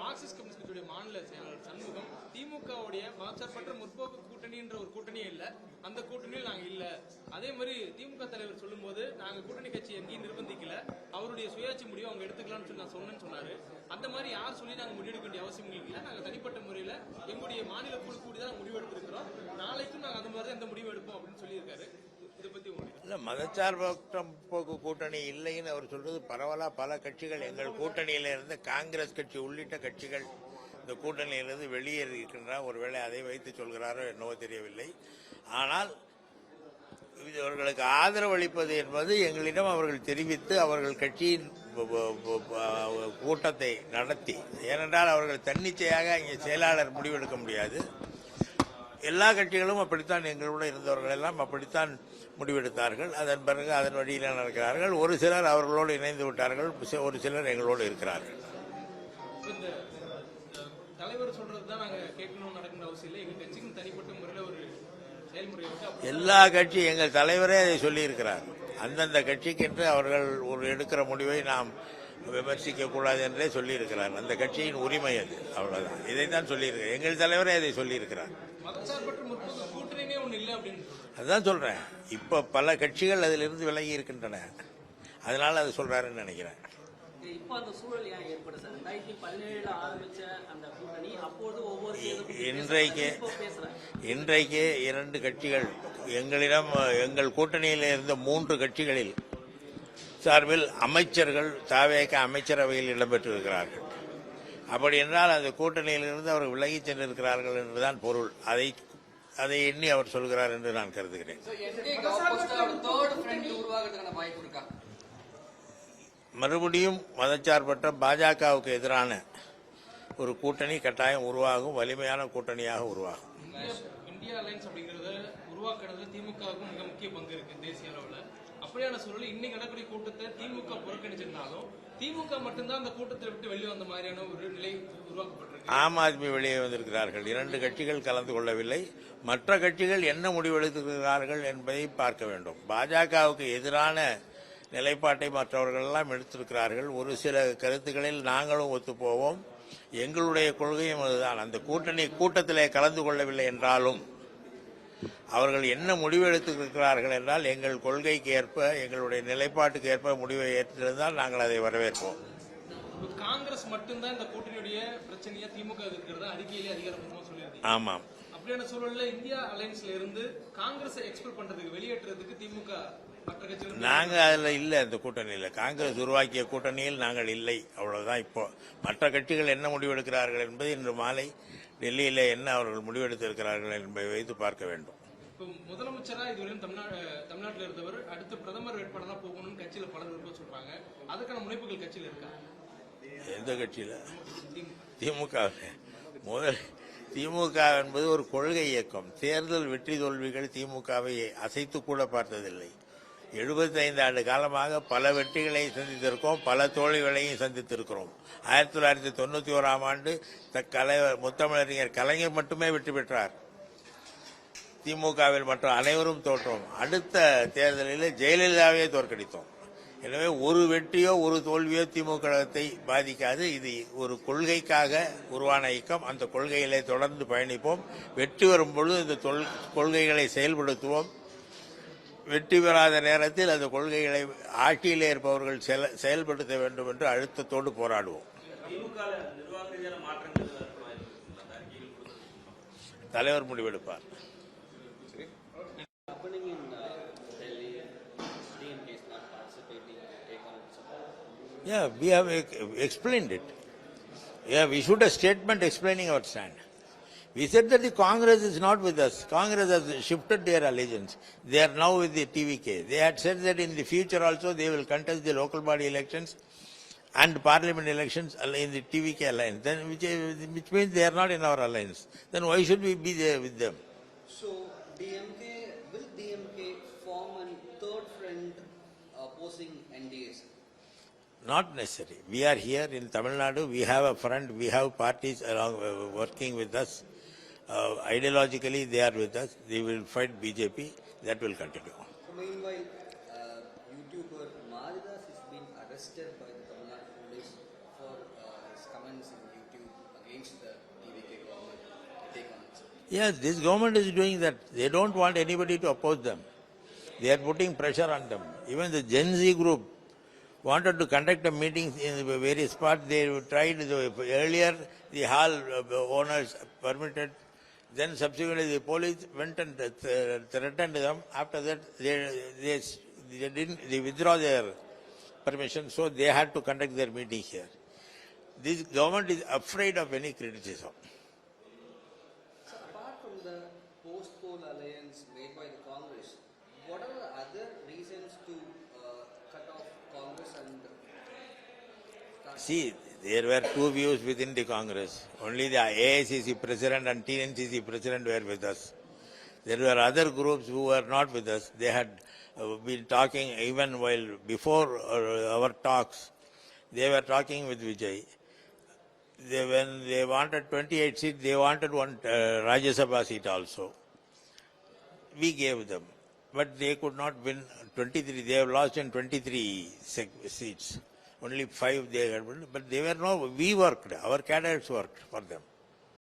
Marxist communist கட்சியுடைய மாநில செயலாளர் சண்முகம் திமுகவுடைய மதச்சார்பற்ற முற்போக்கு கூட்டணின்ற ஒரு கூட்டணி இல்ல, அந்த கூட்டணியில் நாங்க இல்ல. அதே மாதிரி திமுக தலைவர் சொல்லும் போது நாங்க கூட்டணி கட்சி எங்கேயும் நிர்பந்திக்கல, அவருடைய சுயாட்சி முடிவு அவங்க எடுத்துக்கலாம்னு சொல்லி நான் சொன்னேன்னு சொன்னாரு. அந்த மாதிரி யார் சொல்லி நாங்க முடிவெடுக்க வேண்டிய அவசியம் இல்லை. நாங்க தனிப்பட்ட முறையில எங்களுடைய மாநில குழு கூடி தான் முடிவு எடுத்திருக்கிறோம். நாளைக்கும் நாங்க அந்த மாதிரி தான் எந்த முடிவு எடுப்போம் அப்படின்னு சொல்லியிருக்காரு. இதை பத்தி இல்ல, மதச்சார்பற்ற முற்போக்கு கூட்டணி இல்லைன்னு அவர் சொல்றது பரவலா. பல கட்சிகள் எங்கள் கூட்டணியில இருந்து காங்கிரஸ் கட்சி உள்ளிட்ட கட்சிகள் இந்த கூட்டணியிலிருந்து வெளியேறி இருக்கின்றார். ஒருவேளை அதை வைத்து சொல்கிறாரோ என்னவோ தெரியவில்லை. ஆனால் அவர்களுக்கு ஆதரவு அளிப்பது என்பது எங்களிடம் அவர்கள் தெரிவித்து அவர்கள் கட்சியின் கூட்டத்தை நடத்தி, ஏனென்றால் அவர்கள் தன்னிச்சையாக இங்கே செயலாளர் முடிவெடுக்க முடியாது. எல்லா கட்சிகளும் அப்படித்தான், எங்களோடு இருந்தவர்கள் எல்லாம் அப்படித்தான் முடிவெடுத்தார்கள். அதன் பிறகு அதன் வழியில் நடக்கிறார்கள். ஒரு சிலர் அவர்களோடு இணைந்து விட்டார்கள், ஒரு சிலர் எங்களோடு இருக்கிறார்கள். எல்லா கட்சி எங்கள் தலைவரே அதை சொல்லி இருக்கிறார். அந்தந்த கட்சிக்கென்று அவர்கள் ஒரு எடுக்கிற முடிவை நாம் விமர்சிக்க கூடாது என்றே சொல்லி இருக்கிறார். அந்த கட்சியின் உரிமை அது, அவ்வளவுதான். இதைத்தான் சொல்லியிருக்கிறார். எங்கள் தலைவரே அதை சொல்லி இருக்கிறார். அதுதான் சொல்றேன். இப்ப பல கட்சிகள் அதிலிருந்து விலகி இருக்கின்றன. அதனால அது சொல்றாருன்னு நினைக்கிறேன். இன்றைக்கு இரண்டு கட்சிகள் எங்களிடம், எங்கள் கூட்டணியில் இருந்த 3 கட்சிகளில் சார்பில் அமைச்சர்கள் தாவேக அமைச்சரவையில் இடம்பெற்றிருக்கிறார்கள். அப்படி என்றால் அந்த கூட்டணியிலிருந்து அவர்கள் விலகி சென்றிருக்கிறார்கள் என்றுதான் பொருள். அதை எண்ணி அவர் சொல்கிறார் என்று நான் கருதுகிறேன். மறுபடியும் மதச்சார்பற்ற பாஜகவுக்கு எதிரான ஒரு கூட்டணி கட்டாயம் உருவாகும், வலிமையான கூட்டணியாக உருவாகும். இந்தியா அலையன்ஸ் அப்படிங்கறத உருவாக்குறதுல திமுகவுக்கு மிக முக்கிய பங்கு இருக்கு தேசிய அளவில். அப்படியான சூழலில் இன்னைக்கு நடக்கக்கூடிய கூட்டத்தை திமுக புறக்கணிச்சிருந்தாலும் திமுக மட்டும்தான் அந்த கூட்டத்தை விட்டு வெளியே வந்த மாதிரியான ஒரு நிலை உருவாக்கப்பட்டிருக்கு. ஆம் ஆத்மி வெளியே வந்திருக்கிறார்கள். 2 கட்சிகள் கலந்து கொள்ளவில்லை. மற்ற கட்சிகள் என்ன முடிவெடுத்திருக்கிறார்கள் என்பதை பார்க்க வேண்டும். பாஜகவுக்கு எதிரான நிலைப்பாட்டை மற்றவர்கள் எல்லாம் எடுத்திருக்கிறார்கள். ஒரு சில கருத்துக்களில் நாங்களும் ஒத்துப்போவோம். எங்களுடைய கொள்கையும் அதுதான். அந்த கூட்டத்திலே கலந்து கொள்ளவில்லை என்றாலும் அவர்கள் என்ன முடிவு எடுத்திருக்கிறார்கள் என்றால் எங்கள் கொள்கைக்கு ஏற்ப, எங்களுடைய நிலைப்பாட்டுக்கு ஏற்ப முடிவை ஏற்றிருந்தால் நாங்கள் அதை வரவேற்போம். காங்கிரஸ் மட்டும்தான் இந்த கூட்டணியுடைய பிரச்சனையா திமுக இருக்கிறதா அறிக்கையிலே அதிகாரப்பூர்வமா சொல்லியிருந்தீங்க. ஆமாம். அப்படியான சூழல்ல இந்தியா அலையன்ஸ்ல இருந்து காங்கிரஸை எக்ஸ்பெல் பண்றதுக்கு, வெளியேற்றுறதுக்கு திமுக நாங்க அதுல இல்ல. இந்த கூட்டணியில் காங்கிரஸ் உருவாக்கிய கூட்டணியில் நாங்கள் இல்லை, அவ்வளவுதான். இப்போ மற்ற கட்சிகள் என்ன முடிவெடுக்கிறார்கள் என்பது இன்று மாலை டெல்லியில என்ன அவர்கள் முடிவெடுத்திருக்கிறார்கள் என்பதை வைத்து பார்க்க வேண்டும். முதலமைச்சரா இதுவரையும் தமிழ்நாட்டில் இருந்தவர் அடுத்த பிரதமர் வேட்பாளராக போகணும்னு கட்சியில பல விருப்பம் சொல்றாங்க. அதுக்கான முனைப்புகள் கட்சியில் இருக்கா? எந்த கட்சியில? திமுக. முதல் திமுக என்பது ஒரு கொள்கை இயக்கம். தேர்தல் வெற்றி தோல்விகள் திமுகவை அசைத்து கூட பார்த்ததில்லை. 75 ஆண்டு காலமாக பல வெற்றிகளை சந்தித்திருக்கோம், பல தோல்விகளையும் சந்தித்திருக்கிறோம். 1991ஆம் ஆண்டு முத்தமிழறிஞர் கலைஞர் மட்டுமே வெற்றி பெற்றார். திமுகவில் மற்ற அனைவரும் தோற்றோம். அடுத்த தேர்தலில் ஜெயலலிதாவே தோற்கடித்தோம். எனவே ஒரு வெற்றியோ ஒரு தோல்வியோ திமுகத்தை பாதிக்காது. இது ஒரு கொள்கைக்காக உருவான இயக்கம். அந்த கொள்கைகளை தொடர்ந்து பயணிப்போம். வெற்றி வரும் பொழுது இந்த கொள்கைகளை செயல்படுத்துவோம். வெற்றி பெறாத நேரத்தில் அந்த கொள்கைகளை ஆட்சியிலே இருப்பவர்கள் செயல்படுத்த வேண்டும் என்று அழுத்தத்தோடு போராடுவோம். தலைவர் முடிவெடுப்பார். Yeah, we have explained it. Yeah, we issued a statement explaining our stand. We said that the Congress is not with us. Congress has shifted their allegiance. They are now with the TVK. They had said that in the future also they will contest the local body elections and parliament elections in the TVK alliance. Then which means they are not in our alliance. Then why should we be there with them? So will DMK form a third front opposing NDA? Not necessary. We are here in Tamil Nadu. We have a front. We have parties along working with us. Ideologically, they are with us. They will fight BJP. That will continue. So meanwhile, YouTuber Maj arrested by the Tamil Nadu police for his comments in YouTube against the DVK government. Take on it, sir. Yes, this government is doing that. They don't want anybody to oppose them. They are putting pressure on them. Even the Gen Z group wanted to conduct a meeting in various spots. They tried earlier, the hall owners permitted. Then subsequently the police went and threatened them. After that, they withdraw their permission, so they had to conduct their meeting here. This government is afraid of any criticism. So apart from the post-poll alliance made by the Congress, what are the other reasons to cut off Congress and start? See, there were two views within the Congress. Only the AICC president and TNCC president were with us. There were other groups who were not with us. They had been talking even while before our talks. They were talking with Vijay. When they wanted 28 seats, they wanted one Rajya Sabha seat also. We gave them. But they could not win 23. They have lost in 23 seats. Only 5 they had won. But they were no, we worked. Our cadets worked for them.